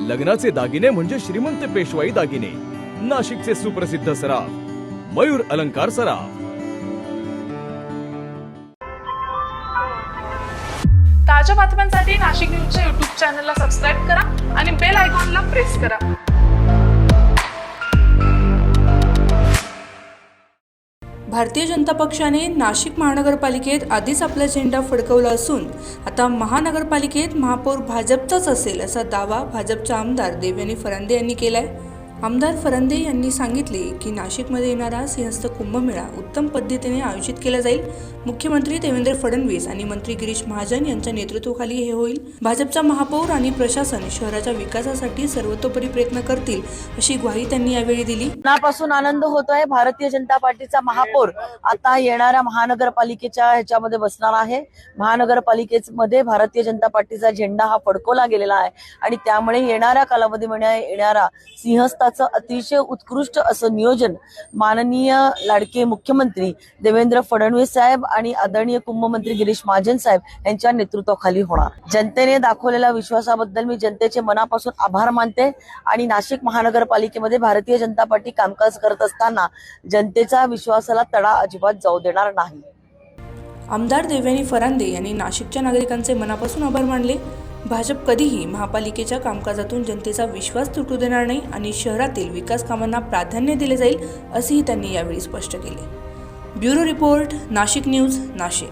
लग्नाचे दागिने म्हणजे श्रीमंत पेशवाई दागिने, नाशिकचे सुप्रसिद्ध सराफ मयूर अलंकार सराफ। ताज्या बातम्यांसाठी नाशिक न्यूजच्या YouTube चॅनलला सबस्क्राईब करा आणि बेल आयकॉनला प्रेस करा। भारतीय जनता पक्षाने नाशिक महानगरपालिकेत आधीच आपला झेंडा फडकवला असून आता महानगरपालिकेत महापौर भाजपचाच असेल असा दावा भाजपचे आमदार देवयानी फरांदे यांनी केलाय। आमदार फरांदे यांनी सांगितले की नाशिकमध्ये येणारा सिंहस्थ कुंभमेळा उत्तम पद्धतीने आयोजित केला जाईल। मुख्यमंत्री देवेंद्र फडणवीस आणि मंत्री गिरीश महाजन यांच्या नेतृत्वाखाली हे होईल। भाजपचा महापौर आणि प्रशासन शहराच्या विकासासाठी सर्वतोपरी प्रयत्न करतील अशी ग्वाही त्यांनी यावेळी दिली। मनापासून आनंद होतोय। भारतीय जनता पार्टीचा महापौर आता येणाऱ्या महानगरपालिकेच्या ह्याच्यामध्ये बसणार आहे। महानगरपालिकेमध्ये भारतीय जनता पार्टीचा झेंडा हा फडकवला गेलेला आहे आणि त्यामुळे येणाऱ्या कालावधीमध्ये येणारा सिंहस्थाचं अतिशय उत्कृष्ट असं नियोजन माननीय लाडके मुख्यमंत्री देवेंद्र फडणवीस साहेब आणि आदरणीय कुंभमंत्री गिरीश महाजन साहेब यांच्या नेतृत्वाखाली होणार। जनतेने दाखवलेल्या विश्वासाबद्दल मी जनतेचे मनापासून आभार मानते आणि नाशिक महानगरपालिकेमध्ये भारतीय जनता पार्टी कामकाज करत असताना जनतेचा विश्वासाला तडा अजिबात जाऊ देणार नाही। आमदार देवयानी फरांदे यांनी नाशिकच्या नागरिकांचे मनापासून आभार मानले। भाजप कधीही महापालिकेच्या कामकाजातून जनतेचा विश्वास तुटू देणार नाही आणि शहरातील विकास कामांना प्राधान्य दिले जाईल असेही त्यांनी यावेळी स्पष्ट केले। Bureau report, Nashik news, Nashik.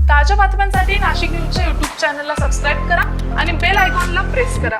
ताज्या बातम्यांसाठी नाशिक न्यूजच्या YouTube चॅनलला सबस्क्राईब करा आणि बेल आयकॉनला प्रेस करा।